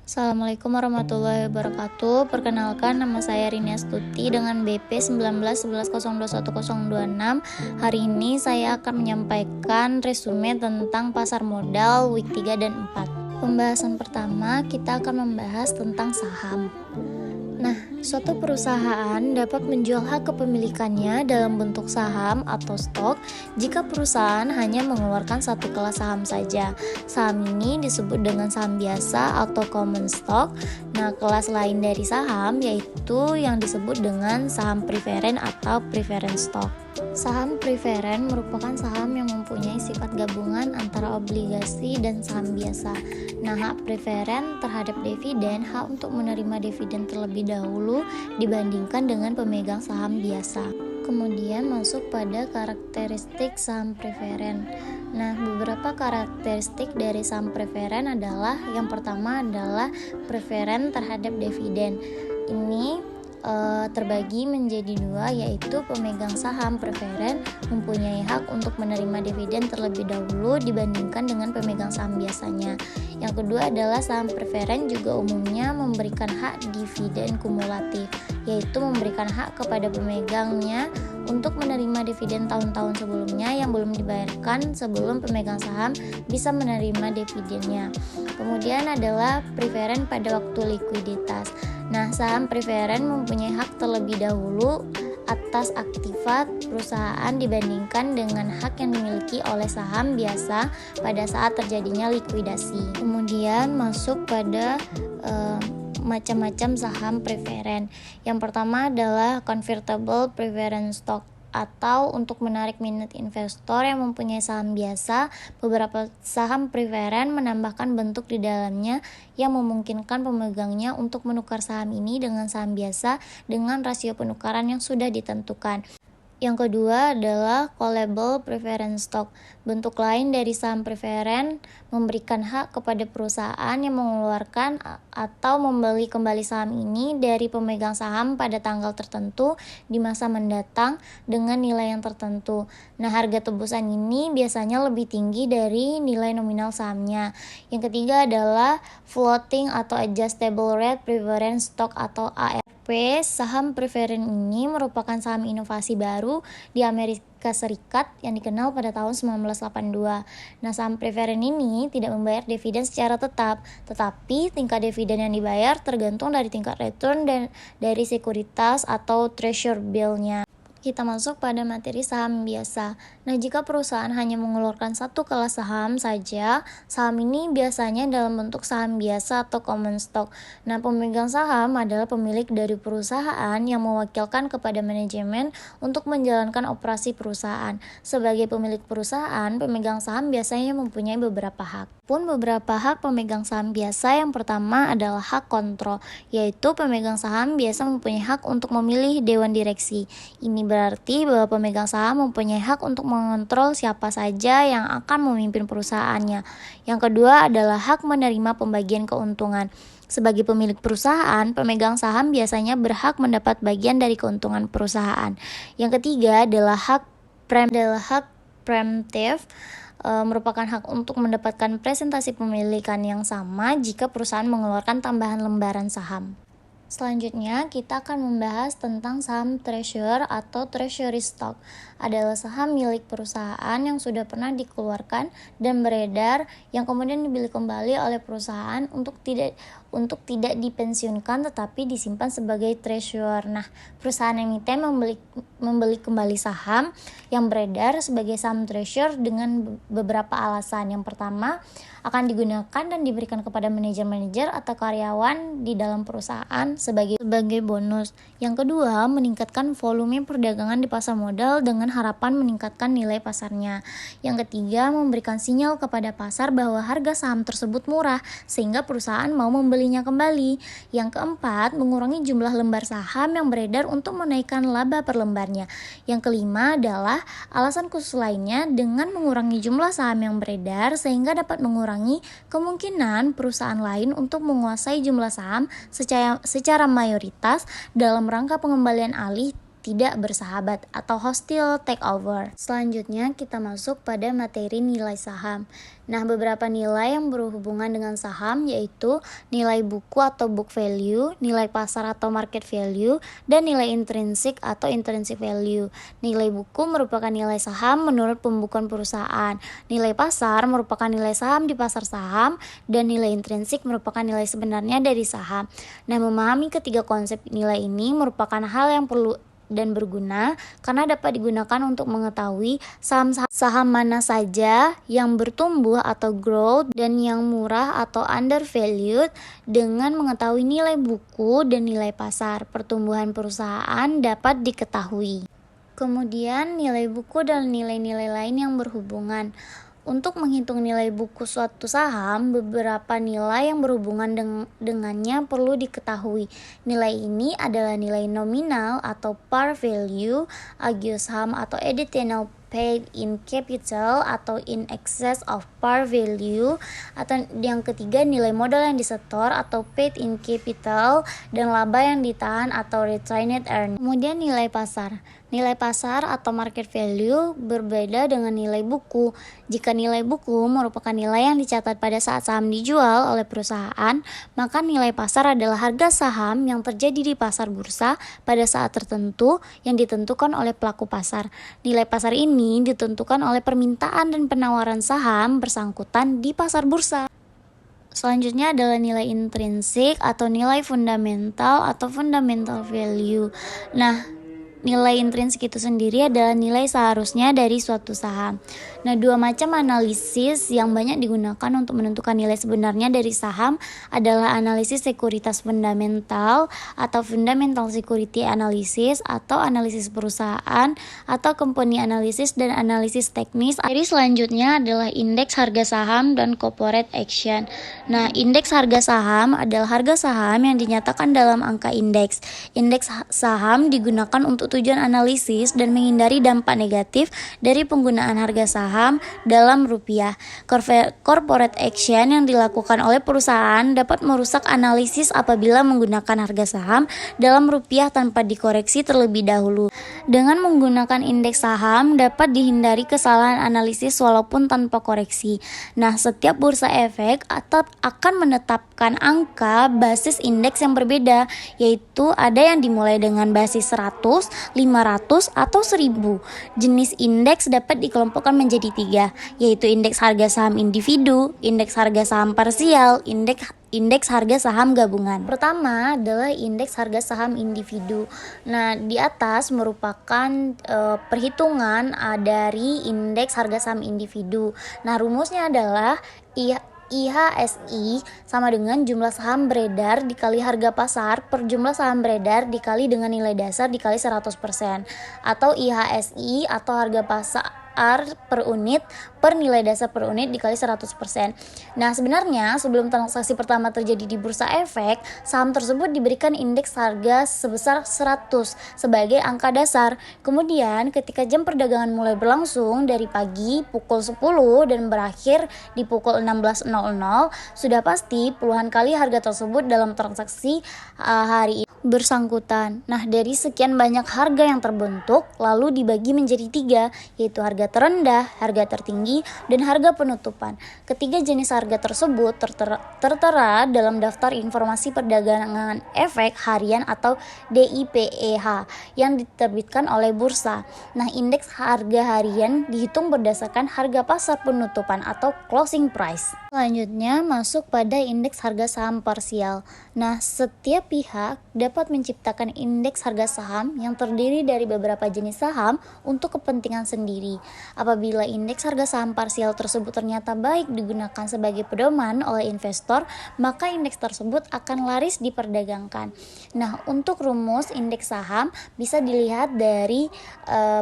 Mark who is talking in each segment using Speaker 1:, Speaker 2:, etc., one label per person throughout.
Speaker 1: Assalamualaikum warahmatullahi wabarakatuh. Perkenalkan, nama saya Rini Astuti dengan BP 1911021026. Hari ini saya akan menyampaikan resume tentang pasar modal week 3 dan 4. Pembahasan pertama, kita akan membahas tentang saham. Nah, suatu perusahaan dapat menjual hak kepemilikannya dalam bentuk saham atau stok jika perusahaan hanya mengeluarkan satu kelas saham saja. Saham ini disebut dengan saham biasa atau common stock. Nah, kelas lain dari saham yaitu yang disebut dengan saham preferen atau preference stock. Saham preferen merupakan saham yang mempunyai sifat gabungan antara obligasi dan saham biasa. Nah, hak preferen terhadap dividen, hak untuk menerima dividen terlebih dahulu dibandingkan dengan pemegang saham biasa. Kemudian masuk pada karakteristik saham preferen. Nah, beberapa karakteristik dari saham preferen adalah yang pertama adalah preferen terhadap dividen. Ini terbagi menjadi dua, yaitu pemegang saham preferen mempunyai hak untuk menerima dividen terlebih dahulu dibandingkan dengan pemegang saham biasanya. Yang kedua adalah saham preferen juga umumnya memberikan hak dividen kumulatif, yaitu memberikan hak kepada pemegangnya untuk menerima dividen tahun-tahun sebelumnya yang belum dibayarkan sebelum pemegang saham bisa menerima dividennya. Kemudian adalah preferen pada waktu likuiditas. Nah, saham preferen mempunyai hak terlebih dahulu atas aktiva perusahaan dibandingkan dengan hak yang dimiliki oleh saham biasa pada saat terjadinya likuidasi. Kemudian masuk pada macam-macam saham preferen. Yang pertama adalah convertible preference stock, atau untuk menarik minat investor yang mempunyai saham biasa. Beberapa saham preferen menambahkan bentuk di dalamnya yang memungkinkan pemegangnya untuk menukar saham ini dengan saham biasa dengan rasio penukaran yang sudah ditentukan. Yang kedua adalah callable preference stock. Bentuk lain dari saham preferen memberikan hak kepada perusahaan yang mengeluarkan atau membeli kembali saham ini dari pemegang saham pada tanggal tertentu di masa mendatang dengan nilai yang tertentu. Nah, harga tebusan ini biasanya lebih tinggi dari nilai nominal sahamnya. Yang ketiga adalah floating atau adjustable rate preference stock atau ARP. Saham preferen ini merupakan saham inovasi baru di Amerika Serikat yang dikenal pada tahun 1982. Nah, saham preferen ini tidak membayar dividen secara tetap, tetapi tingkat dividen yang dibayar tergantung dari tingkat return dan dari sekuritas atau treasury bill-nya. Kita masuk pada materi saham biasa. Nah, jika perusahaan hanya mengeluarkan satu kelas saham saja, saham ini biasanya dalam bentuk saham biasa atau common stock. Nah, pemegang saham adalah pemilik dari perusahaan yang mewakilkan kepada manajemen untuk menjalankan operasi perusahaan. Sebagai pemilik perusahaan, pemegang saham biasanya mempunyai beberapa hak. Beberapa hak pemegang saham biasa, yang pertama adalah hak kontrol, yaitu pemegang saham biasa mempunyai hak untuk memilih dewan direksi. Ini berarti bahwa pemegang saham mempunyai hak untuk mengontrol siapa saja yang akan memimpin perusahaannya. Yang kedua adalah hak menerima pembagian keuntungan. Sebagai pemilik perusahaan, pemegang saham biasanya berhak mendapat bagian dari keuntungan perusahaan. Yang ketiga adalah hak preemptive, merupakan hak untuk mendapatkan presentasi pemilikan yang sama jika perusahaan mengeluarkan tambahan lembaran saham. Selanjutnya, kita akan membahas tentang saham treasury atau treasury stock. Adalah saham milik perusahaan yang sudah pernah dikeluarkan dan beredar yang kemudian dibeli kembali oleh perusahaan untuk tidak dipensiunkan tetapi disimpan sebagai treasury. Nah, perusahaan emiten membeli kembali saham yang beredar sebagai saham treasury dengan beberapa alasan. Yang pertama, akan digunakan dan diberikan kepada manajer-manajer atau karyawan di dalam perusahaan sebagai bonus. Yang kedua, meningkatkan volume perdagangan di pasar modal dengan harapan meningkatkan nilai pasarnya. Yang ketiga, memberikan sinyal kepada pasar bahwa harga saham tersebut murah sehingga perusahaan mau membelinya kembali. Yang keempat, mengurangi jumlah lembar saham yang beredar untuk menaikkan laba per lembarnya. Yang kelima adalah alasan khusus lainnya dengan mengurangi jumlah saham yang beredar sehingga dapat mengurangi kemungkinan perusahaan lain untuk menguasai jumlah saham secara mayoritas dalam rangka pengembalian alih tidak bersahabat atau hostile takeover. Selanjutnya kita masuk pada materi nilai saham. Nah, beberapa nilai yang berhubungan dengan saham yaitu nilai buku atau book value, nilai pasar atau market value, dan nilai intrinsik atau intrinsic value. Nilai buku merupakan nilai saham menurut pembukuan perusahaan. Nilai pasar merupakan nilai saham di pasar saham, dan nilai intrinsik merupakan nilai sebenarnya dari saham. Nah, memahami ketiga konsep nilai ini merupakan hal yang perlu dan berguna karena dapat digunakan untuk mengetahui saham mana saja yang bertumbuh atau growth dan yang murah atau undervalued. Dengan mengetahui nilai buku dan nilai pasar, pertumbuhan perusahaan dapat diketahui. Kemudian nilai buku dan nilai-nilai lain yang berhubungan. Untuk menghitung nilai buku suatu saham, beberapa nilai yang berhubungan dengannya perlu diketahui. Nilai ini adalah nilai nominal atau par value, agios saham atau additional paid in capital atau in excess of par value, atau yang ketiga nilai modal yang disetor atau paid in capital, dan laba yang ditahan atau retained earnings. Kemudian nilai pasar. Nilai pasar atau market value berbeda dengan nilai buku. Jika nilai buku merupakan nilai yang dicatat pada saat saham dijual oleh perusahaan, maka nilai pasar adalah harga saham yang terjadi di pasar bursa pada saat tertentu yang ditentukan oleh pelaku pasar. Nilai pasar ini ditentukan oleh permintaan dan penawaran saham bersangkutan di pasar bursa. Selanjutnya adalah nilai intrinsik atau nilai fundamental atau fundamental value. Nah, nilai intrinsik itu sendiri adalah nilai seharusnya dari suatu saham. Nah, dua macam analisis yang banyak digunakan untuk menentukan nilai sebenarnya dari saham adalah analisis sekuritas fundamental atau fundamental security analysis atau analisis perusahaan atau company analysis dan analisis teknis. Jadi selanjutnya adalah indeks harga saham dan corporate action. Nah, indeks harga saham adalah harga saham yang dinyatakan dalam angka indeks. Indeks saham digunakan untuk tujuan analisis dan menghindari dampak negatif dari penggunaan harga saham dalam rupiah. Corporate action yang dilakukan oleh perusahaan dapat merusak analisis apabila menggunakan harga saham dalam rupiah tanpa dikoreksi terlebih dahulu. Dengan menggunakan indeks saham dapat dihindari kesalahan analisis walaupun tanpa koreksi. Nah, setiap bursa efek akan menetapkan angka basis indeks yang berbeda, yaitu ada yang dimulai dengan basis 100, 500, atau 1000. Jenis indeks dapat dikelompokkan menjadi 3, yaitu indeks harga saham individu, indeks harga saham parsial, indeks harga saham gabungan. Pertama adalah indeks harga saham individu. Nah, di atas merupakan perhitungan dari indeks harga saham individu. Nah, rumusnya adalah IHSI sama dengan jumlah saham beredar dikali harga pasar per jumlah saham beredar dikali dengan nilai dasar dikali 100%, atau IHSI atau harga pasar per unit per nilai dasar per unit dikali 100%. Nah, sebenarnya sebelum transaksi pertama terjadi di bursa efek, saham tersebut diberikan indeks harga sebesar 100 sebagai angka dasar. Kemudian ketika jam perdagangan mulai berlangsung dari pagi pukul 10 dan berakhir di pukul 16.00, sudah pasti puluhan kali harga tersebut dalam transaksi hari ini bersangkutan. Nah, dari sekian banyak harga yang terbentuk lalu dibagi menjadi 3, yaitu harga terendah, harga tertinggi, dan harga penutupan. Ketiga jenis harga tersebut tertera dalam daftar informasi perdagangan efek harian atau DIPEH yang diterbitkan oleh bursa. Nah, indeks harga harian dihitung berdasarkan harga pasar penutupan atau closing price. Selanjutnya masuk pada indeks harga saham parsial. Nah, setiap pihak dapat menciptakan indeks harga saham yang terdiri dari beberapa jenis saham untuk kepentingan sendiri. Apabila indeks harga saham parsial tersebut ternyata baik digunakan sebagai pedoman oleh investor, maka indeks tersebut akan laris diperdagangkan. Nah, untuk rumus indeks saham bisa dilihat dari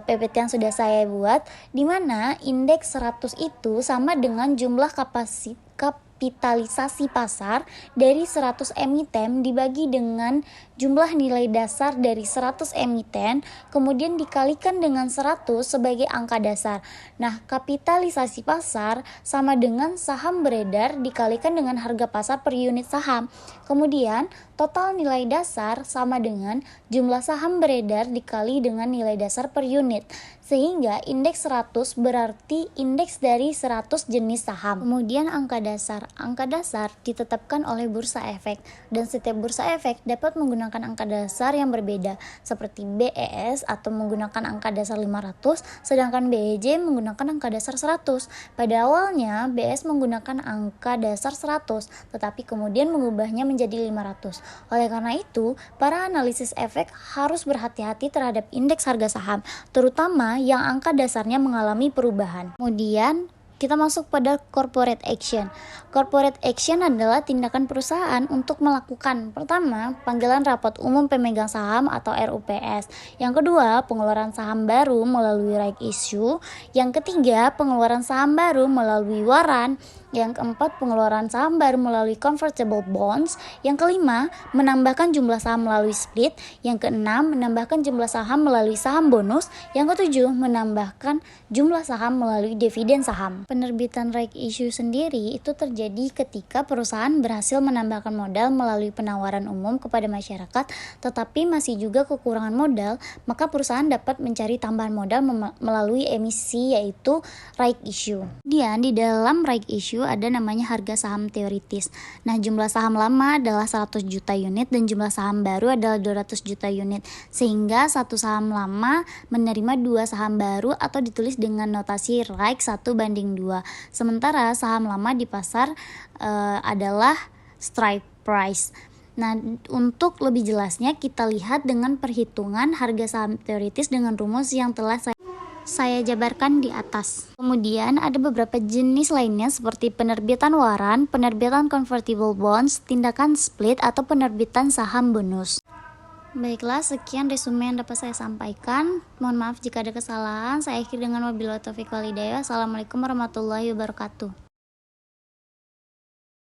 Speaker 1: PPT yang sudah saya buat, di mana indeks 100 itu sama dengan jumlah kapitalisasi pasar dari 100 emiten dibagi dengan jumlah nilai dasar dari 100 emiten, kemudian dikalikan dengan 100 sebagai angka dasar. Nah, kapitalisasi pasar sama dengan saham beredar dikalikan dengan harga pasar per unit saham. Kemudian, total nilai dasar sama dengan jumlah saham beredar dikali dengan nilai dasar per unit. Sehingga indeks 100 berarti indeks dari 100 jenis saham. Kemudian angka dasar. Angka dasar ditetapkan oleh bursa efek dan setiap bursa efek dapat menggunakan angka dasar yang berbeda seperti BES atau menggunakan angka dasar 500 sedangkan BEJ menggunakan angka dasar 100. Pada awalnya BES menggunakan angka dasar 100 tetapi kemudian mengubahnya menjadi 500. Oleh karena itu, para analisis efek harus berhati-hati terhadap indeks harga saham terutama yang angka dasarnya mengalami perubahan. Kemudian kita masuk pada corporate action. Corporate action adalah tindakan perusahaan untuk melakukan pertama, panggilan rapat umum pemegang saham atau RUPS. Yang kedua, pengeluaran saham baru melalui right issue. Yang ketiga, pengeluaran saham baru melalui waran. Yang keempat, pengeluaran saham baru melalui convertible bonds. Yang kelima, menambahkan jumlah saham melalui split. Yang keenam, menambahkan jumlah saham melalui saham bonus. Yang ketujuh, menambahkan jumlah saham melalui dividen saham. Penerbitan right issue sendiri itu terjadi ketika perusahaan berhasil menambahkan modal melalui penawaran umum kepada masyarakat, tetapi masih juga kekurangan modal, maka perusahaan dapat mencari tambahan modal melalui emisi yaitu right issue. Kemudian di dalam right issue ada namanya harga saham teoritis. Nah, jumlah saham lama adalah 100 juta unit dan jumlah saham baru adalah 200 juta unit. Sehingga satu saham lama menerima dua saham baru atau ditulis dengan notasi right 1:2. Sementara saham lama di pasar adalah strike price. Nah, untuk lebih jelasnya kita lihat dengan perhitungan harga saham teoritis dengan rumus yang telah saya jabarkan di atas. Kemudian ada beberapa jenis lainnya seperti penerbitan waran, penerbitan convertible bonds, tindakan split atau penerbitan saham bonus. Baiklah, sekian resume yang dapat saya sampaikan. Mohon maaf jika ada kesalahan. Saya akhiri dengan wabillahi taufiq wal hidayah. Assalamualaikum warahmatullahi wabarakatuh.